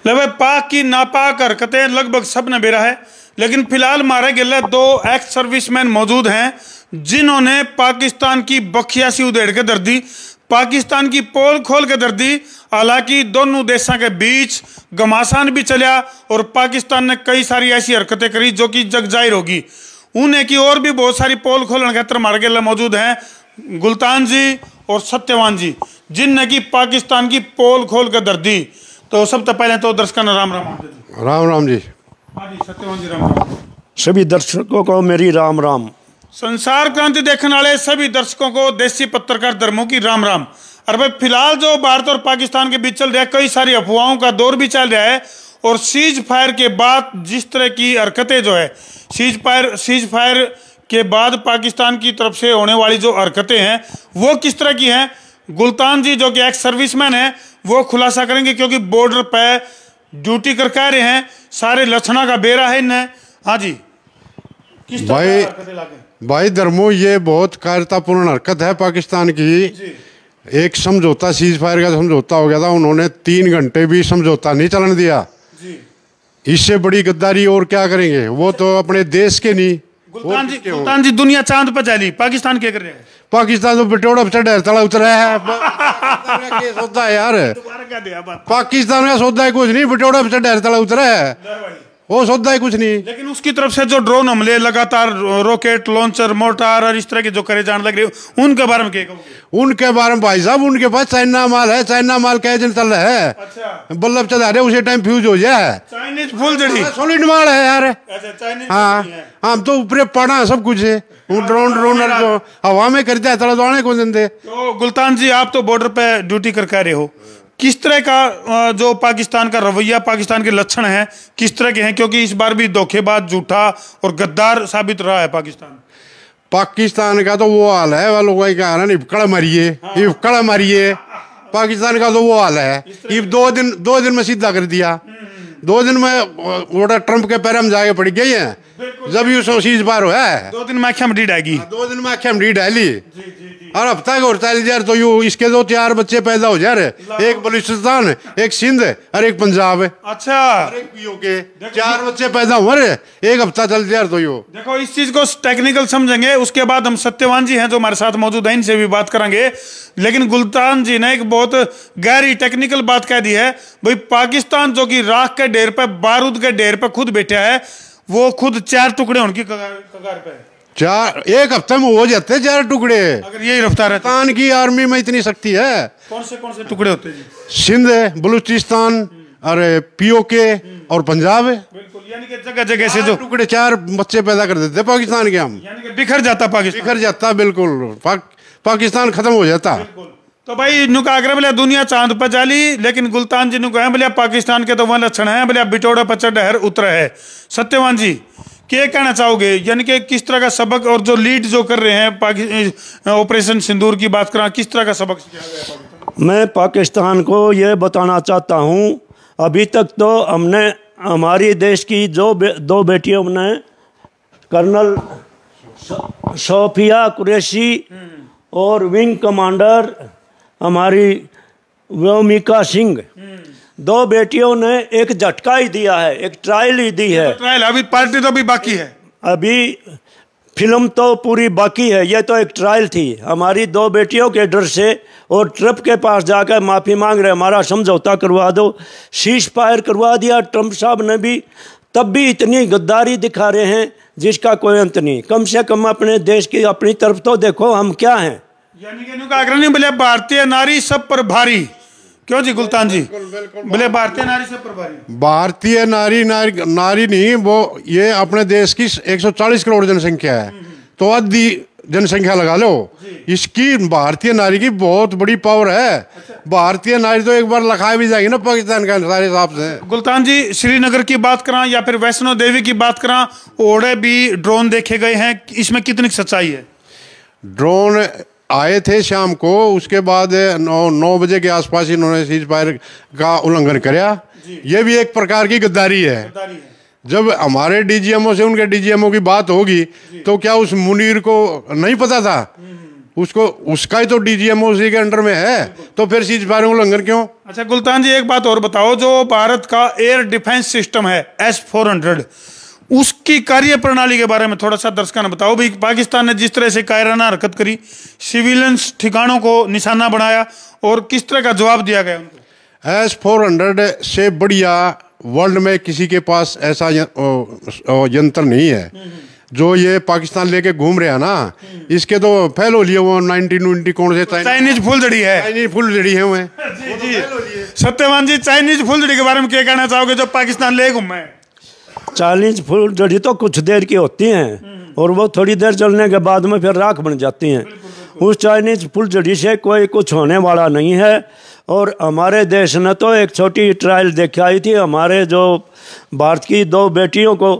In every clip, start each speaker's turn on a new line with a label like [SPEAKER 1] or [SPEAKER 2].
[SPEAKER 1] ले भाई पाक की नापाक हरकतें लगभग सब ने बेरा है, लेकिन फिलहाल मारे गए 2 एक्स सर्विसमैन मौजूद हैं जिन्होंने पाकिस्तान की बखियासी उधेड़ के दर दी, पाकिस्तान की पोल खोल के दर दी। हालांकि दोनों देशों के बीच घमासान भी चला और पाकिस्तान ने कई सारी ऐसी हरकतें करी जो कि जग जाहिर होगी। उन्हें की और भी बहुत सारी पोल खोलने खातर मारे गए मौजूद हैं गुलतान जी और सत्यवान जी, जिनने की पाकिस्तान की पोल खोल के दर दी। तो सबसे पहले तो दर्शकों ने राम राम।
[SPEAKER 2] राम राम जी।
[SPEAKER 1] हाँ जी सत्यवान जी राम राम।
[SPEAKER 3] सभी दर्शकों को मेरी राम राम।
[SPEAKER 1] संसार क्रांति देखने वाले सभी दर्शकों को देसी पत्रकार धर्मों की राम राम। और भाई फिलहाल जो भारत और पाकिस्तान के बीच चल रहा है, कई सारी अफवाहों का दौर भी चल रहा है और सीज फायर के बाद जिस तरह की हरकतें जो है सीज फायर के बाद पाकिस्तान की तरफ से होने वाली जो हरकतें हैं वो किस तरह की हैं, गुलतान जी जो कि एक्स सर्विसमैन हैं वो खुलासा करेंगे, क्योंकि बॉर्डर पे ड्यूटी करके आ रहे हैं, सारे लक्षणों का बेरा है इन्हें। हाँ जी किस तरह
[SPEAKER 2] भाई धर्मो, ये बहुत कायरतापूर्ण हरकत है पाकिस्तान की। एक समझौता सीज फायर का समझौता हो गया था, उन्होंने 3 घंटे भी समझौता नहीं चलन दिया। इससे बड़ी गद्दारी और क्या करेंगे, वो तो अपने देश के नहीं।
[SPEAKER 1] गुलतान जी दुनिया चांद पर चली, पाकिस्तान क्या कर रहे हैं?
[SPEAKER 2] पाकिस्तान तो बटोड़ा ढेर तला उतरा है। सौदा है यार, पाकिस्तान का सौदा है कुछ नहीं, बटोड़ा ढेर तला उतरा है, वो सौदा है कुछ नहीं।
[SPEAKER 1] लेकिन उसकी तरफ से जो ड्रोन हमले लगातार रॉकेट लॉन्चर मोर्टार और इस तरह के जो करे जाने लग रहे उनके बारे में क्या कहोगे?
[SPEAKER 2] उनके बारे में भाई साहब, उनके पास चाइना माल है, चाइना माल का एजेंट चल रहा है। अच्छा। बल्लभ चला रहे उसी टाइम फ्यूज हो जाए।
[SPEAKER 1] चाइनीज फुल जड़ी
[SPEAKER 2] सॉलिड माल है यार।
[SPEAKER 1] अच्छा,
[SPEAKER 2] हाँ हम तो ऊपर पड़ा सब कुछ है, ड्रोन जो हवा में करते हैं तला दौड़ने को देते।
[SPEAKER 1] तो गुलतान जी आप तो बॉर्डर पे ड्यूटी करके आ रहे हो, किस तरह का जो पाकिस्तान का रवैया, पाकिस्तान के लक्षण हैं किस तरह के हैं? क्योंकि इस बार भी धोखेबाज, झूठा और गद्दार साबित रहा है पाकिस्तान।
[SPEAKER 2] पाकिस्तान का तो वो हाल है, वालों का कहा ना, इबकड़ा मारिए इबकड़ा मारिए। पाकिस्तान का तो वो हाल है, ये 2 दिन में सीधा कर दिया। 2 दिन में वोटर ट्रंप के पैर में जाके पड़ गई है, जब यू सीज बार हुआ है।
[SPEAKER 1] 2 दिन में आख्या में डी डाली,
[SPEAKER 2] 2 दिन में आख्या में डी डाली और हफ्ता के और 40,000 तो यू इसके 2-4 बच्चे पैदा हो जा रहे, एक बलूचिस्तान, एक सिंध और एक पंजाब।
[SPEAKER 1] अच्छा,
[SPEAKER 2] एक पीओ के 4 बच्चे पैदा हो रहे, एक हफ्ता चल जा तो यू।
[SPEAKER 1] देखो इस चीज को टेक्निकल समझेंगे, उसके बाद हम सत्यवान जी हैं जो हमारे साथ मौजूद हैं, इनसे भी बात करेंगे। लेकिन गुलतान जी ने एक बहुत गहरी टेक्निकल बात कह दी है। भाई पाकिस्तान जो कि राख के ढेर पे, बारूद के ढेर पे खुद बैठा है, वो खुद 4 टुकड़े उनकी कगार पे
[SPEAKER 2] 1 हफ्ते में हो जाते 4 टुकड़े।
[SPEAKER 1] अगर यही रफ्तार है,
[SPEAKER 2] पाकिस्तान की आर्मी में इतनी शक्ति है।
[SPEAKER 1] कौन से टुकड़े होते हैं?
[SPEAKER 2] सिंध, बलूचिस्तान और पीओके और पंजाब है।
[SPEAKER 1] बिल्कुल, यानी कि जगह जगह से जो
[SPEAKER 2] टुकड़े 4 बच्चे पैदा कर देते पाकिस्तान के हम,
[SPEAKER 1] यानी कि बिखर जाता पाकिस्तान,
[SPEAKER 2] बिखर जाता बिल्कुल, पाकिस्तान खत्म हो जाता।
[SPEAKER 1] तो भाई नुका आगरा बोले दुनिया चांद पर जाली, लेकिन गुलतान जी नुका है बोले पाकिस्तान के तो वह लक्षण है, बोले बिटोड़ा पचड़ डहर उतरा है। सत्यवान जी क्या कहना चाहोगे, यानी कि किस तरह का सबक, और जो लीड जो कर रहे हैं ऑपरेशन सिंदूर की बात करें, किस तरह का सबक सिखाया गया पाकिस्तान?
[SPEAKER 3] मैं पाकिस्तान को ये बताना चाहता हूँ, अभी तक तो हमने हमारी देश की जो 2 बेटियों ने, कर्नल सोफिया कुरैशी और विंग कमांडर हमारी व्योमिका सिंह, 2 बेटियों ने एक झटका ही दिया है, एक ट्रायल ही दी है।
[SPEAKER 1] ट्रायल अभी पार्टी तो भी बाकी है,
[SPEAKER 3] अभी फिल्म तो पूरी बाकी है, ये तो एक ट्रायल थी। हमारी 2 बेटियों के डर से और ट्रंप के पास जाकर माफ़ी मांग रहे, हमारा समझौता करवा दो, सीज फायर करवा दिया ट्रंप साहब ने भी, तब भी इतनी गद्दारी दिखा रहे हैं जिसका कोई अंत नहीं। कम से कम अपने देश की अपनी तरफ तो देखो हम क्या हैं।
[SPEAKER 1] यानी कि आग्रह नहीं बोले भारतीय नारी सब पर भारी, क्यों जी गुलतान जी? बोले भारतीय नारी सब पर भारी,
[SPEAKER 2] भारतीय नारी नहीं, वो ये अपने देश की 140 करोड़ जनसंख्या है, तो आधी जनसंख्या लगा लो, इसकी भारतीय नारी की बहुत बड़ी पावर है। भारतीय नारी तो एक बार लखाई भी जाएगी ना पाकिस्तान का सारे हिसाब से।
[SPEAKER 1] गुलतान जी श्रीनगर की बात करा या फिर वैष्णो देवी की बात करा, ओड़े भी ड्रोन देखे गए हैं, इसमें कितनी सच्चाई है?
[SPEAKER 2] ड्रोन आए थे शाम को, उसके बाद 9 बजे के आसपास इन्होंने सीज फायर का उल्लंघन किया। ये भी एक प्रकार की गद्दारी है। जब हमारे डीजीएमओ से उनके डीजीएमओ की बात होगी तो क्या उस मुनीर को नहीं पता था उसको उसका ही तो डीजीएमओ उसी के अंडर में है, तो फिर सीज फायर उल्लंघन क्यों?
[SPEAKER 1] अच्छा गुलतान जी, एक बात और बताओ, जो भारत का एयर डिफेंस सिस्टम है S-400, उसकी कार्य प्रणाली के बारे में थोड़ा सा दर्शकों ने बताओ भाई। पाकिस्तान ने जिस तरह से कायराना हरकत करी, सिविलियंस ठिकानों को निशाना बनाया, और किस तरह का जवाब दिया गया उनको?
[SPEAKER 2] S-400 से बढ़िया वर्ल्ड में किसी के पास ऐसा यंत्र नहीं है जो ये पाकिस्तान लेके घूम रहे हैं ना। इसके तो फेल हो लिए वो 1920 कौन से
[SPEAKER 1] चाइनीज फुलझड़ी है,
[SPEAKER 2] चाइनीज फुलझड़ी है वो
[SPEAKER 1] जी। सत्यवान जी, चाइनीज फुलझड़ी के बारे में क्या कहना चाहोगे जो पाकिस्तान ले घूमे?
[SPEAKER 3] चाइनीज फुलझड़ी तो कुछ देर की होती हैं और वो थोड़ी देर चलने के बाद में फिर राख बन जाती हैं। उस चाइनीज फुलझड़ी से कोई कुछ होने वाला नहीं है। और हमारे देश ने तो एक छोटी ट्रायल दिखाई थी, हमारे जो भारत की 2 बेटियों को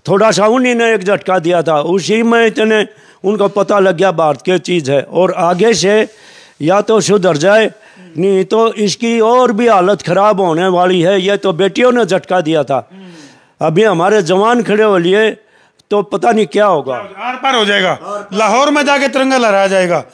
[SPEAKER 3] थोड़ा सा उन्हीं ने एक झटका दिया था, उसी में इतने उनको पता लग गया भारत की चीज़ है। और आगे से या तो सुधर जाए, नहीं तो इसकी और भी हालत ख़राब होने वाली है। ये तो बेटियों ने झटका दिया था, अभी हमारे जवान खड़े हो लिए तो पता नहीं क्या होगा,
[SPEAKER 1] आर पार हो जाएगा, लाहौर में जाके तिरंगा लहराया जाएगा।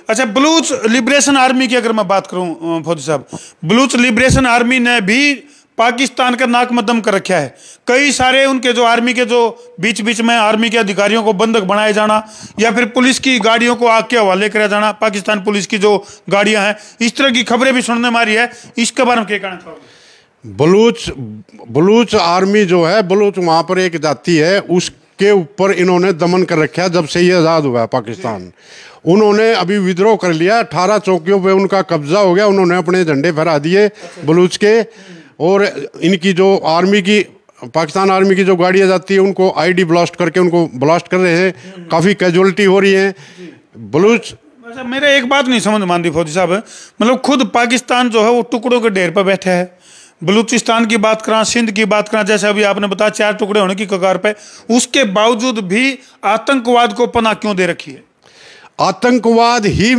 [SPEAKER 1] अच्छा, बलूच लिबरेशन आर्मी की अगर मैं बात करूं फौजी साहब, बलूच लिबरेशन आर्मी ने भी पाकिस्तान का नाक मध्यम कर रखा है। कई सारे उनके जो आर्मी के जो बीच बीच में आर्मी के अधिकारियों को बंधक बनाए जाना, या फिर पुलिस की गाड़ियों को आग के हवाले कराया जाना, पाकिस्तान पुलिस की जो गाड़ियां हैं, इस तरह की खबरें भी सुनने में आ रही है। इसके बारे में क्या कहना चाहोगे?
[SPEAKER 2] बलूच आर्मी जो है, बलूच वहाँ पर एक जाति है, उसके ऊपर इन्होंने दमन कर रखा है जब से ये आज़ाद हुआ है पाकिस्तान। उन्होंने अभी विद्रोह कर लिया, 18 चौकियों पे उनका कब्जा हो गया, उन्होंने अपने झंडे फहरा दिए बलूच के। और इनकी जो आर्मी की, पाकिस्तान आर्मी की जो गाड़ियाँ जाती है उनको आईडी ब्लास्ट करके उनको ब्लास्ट कर रहे हैं, काफ़ी कैजुअलिटी हो रही है बलूच।
[SPEAKER 1] अच्छा, मेरे एक बात नहीं समझ मानती फौजी साहब, मतलब खुद पाकिस्तान जो है वो टुकड़ों के ढेर पर बैठा है। बलूचिस्तान की बात करा, सिंध की बात करा, जैसे अभी आपने बताया 4 टुकड़े होने की कगार पे, उसके बावजूद भी आतंकवाद को पनाह क्यों दे रखी है?
[SPEAKER 2] आतंकवाद ही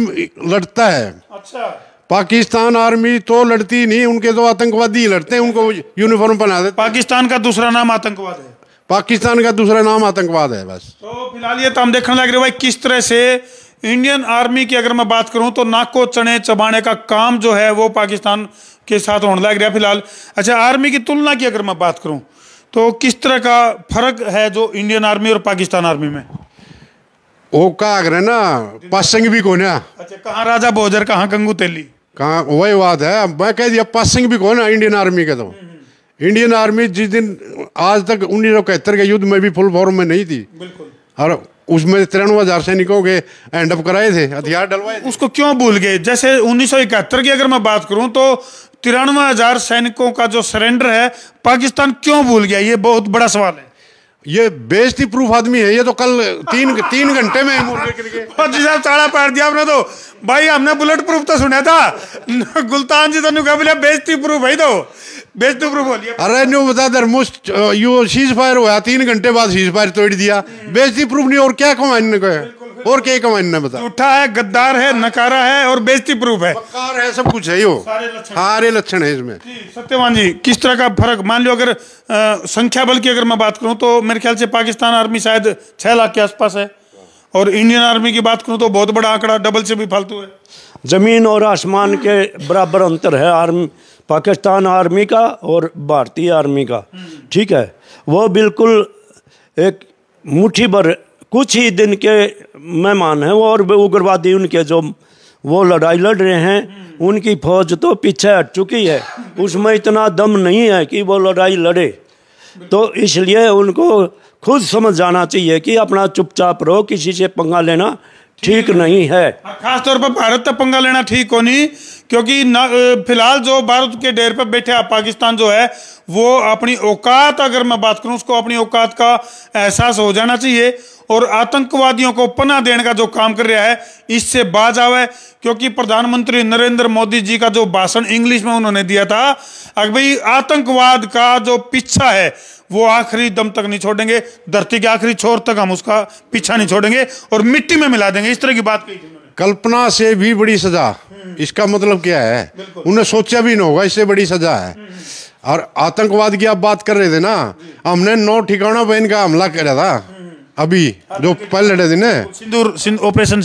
[SPEAKER 2] लड़ता है।
[SPEAKER 1] अच्छा,
[SPEAKER 2] पाकिस्तान आर्मी तो लड़ती नहीं, उनके तो आतंकवादी ही लड़ते हैं, उनको यूनिफॉर्म पहना देते।
[SPEAKER 1] पाकिस्तान का दूसरा नाम आतंकवाद है।
[SPEAKER 2] पाकिस्तान का दूसरा नाम आतंकवाद है बस।
[SPEAKER 1] तो फिलहाल ये तो हम देखने लग रहे भाई किस तरह से इंडियन आर्मी की अगर मैं बात करूं तो नाको चने चबाने का काम जो है वो पाकिस्तान के साथ होने लग रहा है फिलहाल। अच्छा, आर्मी की तुलना की अगर मैं बात करूं तो किस तरह का फर्क है जो इंडियन आर्मी और पाकिस्तान आर्मी में?
[SPEAKER 2] वो कहा करे ना, पासिंग भी कौन है।
[SPEAKER 1] अच्छा, कहाँ राजा भोजर, कहाँ गंगू तेली,
[SPEAKER 2] कहाँ, वही बात है। मैं कह दिया पासिंग भी कौन है इंडियन आर्मी के। तो इंडियन आर्मी जिस दिन आज तक 1971 के युद्ध में भी फुल फॉर्म में नहीं थी,
[SPEAKER 1] बिल्कुल,
[SPEAKER 2] और उसमें 93,000 सैनिकों के एंड अप कराए थे, हथियार डलवाए थे।
[SPEAKER 1] उसको क्यों भूल गए? जैसे 1971 की अगर मैं बात करूं तो 93,000 सैनिकों का जो सरेंडर है पाकिस्तान क्यों भूल गया? ये बहुत बड़ा सवाल है।
[SPEAKER 2] ये बेइज्जती प्रूफ आदमी है। ये तो कल 3 घंटे में मुर्गे गिर गए।
[SPEAKER 1] फौजी साहब चाड़ा पार दिया आपने तो भाई, हमने बुलेट प्रूफ तो सुना था। गुलतान जी तो बोले बेइज्जती प्रूफ है, तो बेइज्जती प्रूफ बोलिए।
[SPEAKER 2] अरे न्यू बता धर्मुश, यू सीज फायर हुआ 3 घंटे बाद सीज फायर तोड़ दिया। बेइज्जती प्रूफ नहीं और क्या कमाने को, और क्या कमाने बता।
[SPEAKER 1] झूठा है, गद्दार है, नकारा है और बेइज्जती प्रूफ है,
[SPEAKER 2] बकार है, सब कुछ है। यो सारे लक्षण है इसमें।
[SPEAKER 1] सत्यवान जी, किस तरह का फर्क? मान लो अगर संख्या बल की अगर मैं बात करूं तो मेरे ख्याल से पाकिस्तान आर्मी शायद 6 लाख के आसपास है, और इंडियन आर्मी की बात करूं तो बहुत बड़ा आंकड़ा, डबल से भी फालतू है।
[SPEAKER 3] जमीन और आसमान के बराबर अंतर है आर्मी, पाकिस्तान आर्मी का और भारतीय आर्मी का। ठीक है, वो बिल्कुल एक मुट्ठी भर कुछ ही दिन के मेहमान हैं वो, और उग्रवादी उनके जो वो लड़ाई लड़ रहे हैं, उनकी फौज तो पीछे हट चुकी है, उसमें इतना दम नहीं है कि वो लड़ाई लड़े। तो इसलिए उनको खुद समझ जाना चाहिए कि अपना चुपचाप रहो, किसी से पंगा लेना ठीक नहीं है।
[SPEAKER 1] खास तौर पर भारत तक पंगा लेना ठीक हो नहीं, क्योंकि फिलहाल जो भारत के डेर पर बैठे पाकिस्तान जो है वो अपनी औकात, अगर मैं बात करूं उसको अपनी औकात का एहसास हो जाना चाहिए, और आतंकवादियों को पनाह देने का जो काम कर रहा है इससे बाज आवे। क्योंकि प्रधानमंत्री नरेंद्र मोदी जी का जो भाषण इंग्लिश में उन्होंने दिया था, अगर भाई आतंकवाद का जो पीछा है वो आखिरी दम तक नहीं छोड़ेंगे, धरती के आखिरी छोर तक हम उसका पीछा नहीं छोड़ेंगे और मिट्टी में मिला देंगे, इस तरह की बात कही थी।
[SPEAKER 2] कल्पना से भी बड़ी सजा, इसका मतलब क्या है? उन्हें सोचा भी नहीं होगा इससे बड़ी सजा है। और आतंकवाद की आप बात कर रहे थे ना, हमने 9 ठिकानों पर इनका हमला करा था, अभी जो पहले दिन है ऑपरेशन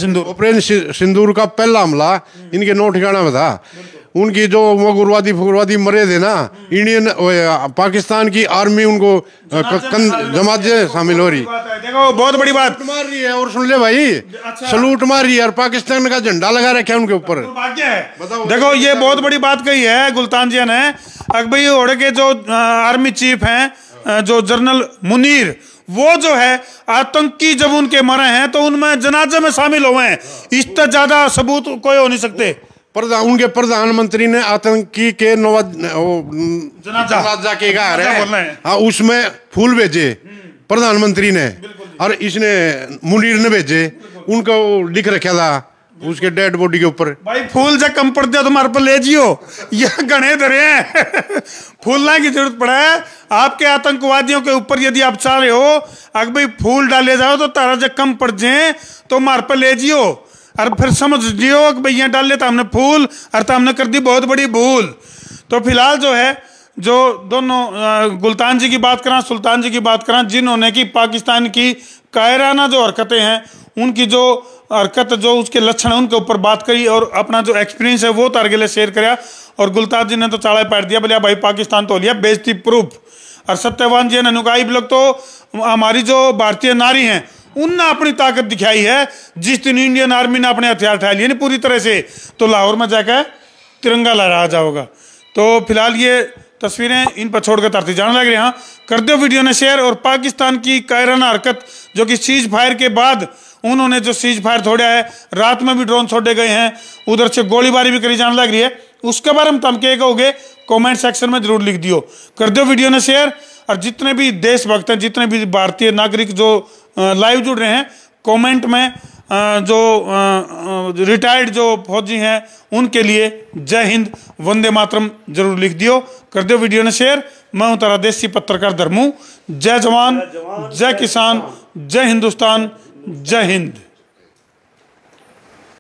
[SPEAKER 2] सिंदूर का पहला हमला इनके नौ ठिकाना में था। उनकी जो उग्रवादी मरे थे ना, इंडियन पाकिस्तान की आर्मी उनको जमात से शामिल हो रही।
[SPEAKER 1] देखो बहुत बड़ी बात
[SPEAKER 2] मार रही है, और सुन ले भाई, सलूट मार रही है और पाकिस्तान का झंडा लगा रखा है उनके ऊपर।
[SPEAKER 1] देखो ये बहुत बड़ी बात कही है गुलतान जी ने। अकबई ओढ़े के जो आर्मी चीफ हैं, जो जनरल मुनीर, वो जो है आतंकी जब उनके मरे हैं तो उनमें जनाजे में शामिल हुए हैं। इससे ज्यादा सबूत कोई हो नहीं सकते।
[SPEAKER 2] उनके प्रधानमंत्री ने आतंकी के जनाजा के घर है, हाँ, उसमें फूल भेजे प्रधानमंत्री ने, और इसने मुनीर ने भेजे, उनको लिख रखा था उसके डेड बॉडी के ऊपर।
[SPEAKER 1] भाई फूल जब कम पड़ते हो तुम्हारे पर ले जियो, यह गणे धरे हैं फूलना की जरूरत पड़ा है आपके आतंकवादियों के ऊपर। यदि आप चाह रहे हो अगर भाई फूल डाले जाओ तो तारा जब कम पड़ जाए तो मार पर ले जियो, और फिर समझ लियो कि भैया डाल लेता हमने फूल और तो हमने कर दी बहुत बड़ी भूल। तो फिलहाल जो है, जो दोनों गुलतान जी की बात करा, सुल्तान जी की बात करा, जिन्होंने की पाकिस्तान की कायराना जो हरकतें हैं, उनकी जो हरकत, जो उसके लक्षण है, उनके ऊपर बात करी और अपना जो एक्सपीरियंस है वो तार के लिए शेयर कराया। और गुलतान जी ने तो चाड़ा पाट दिया, बोले भाई पाकिस्तान तो लिया बेइज्जती प्रूफ। और सत्यवान जी ने नुकाई लोग तो हमारी जो भारतीय नारी हैं उनने अपनी ताकत दिखाई है। जिस दिन इंडियन आर्मी ने अपने हथियार उठा लिए नहीं पूरी तरह से, तो लाहौर में जाकर तिरंगा लहरा जाओगा। तो फिलहाल ये तस्वीरें इन पर छोड़कर तरती जाने लग रही हैं। कर दो वीडियो ने शेयर। और पाकिस्तान की कायराना हरकत जो कि सीज फायर के बाद उन्होंने जो सीज फायर छोड़ा है, रात में भी ड्रोन छोड़े गए हैं, उधर से गोलीबारी भी करी जाने लग रही है, उसके बारे में तुम क्या कहोगे कमेंट सेक्शन में जरूर लिख दियो। कर दो वीडियो ने शेयर। और जितने भी देशभक्त हैं, जितने भी भारतीय नागरिक जो लाइव जुड़ रहे हैं, कमेंट में जो रिटायर्ड जो फौजी हैं उनके लिए जय हिंद वंदे मातरम जरूर लिख दियो। कर दो वीडियो ने शेयर। मैं हूं तारा देसी पत्रकार धर्मू। जय जवान, जय किसान, जय हिंदुस्तान, जय हिंद।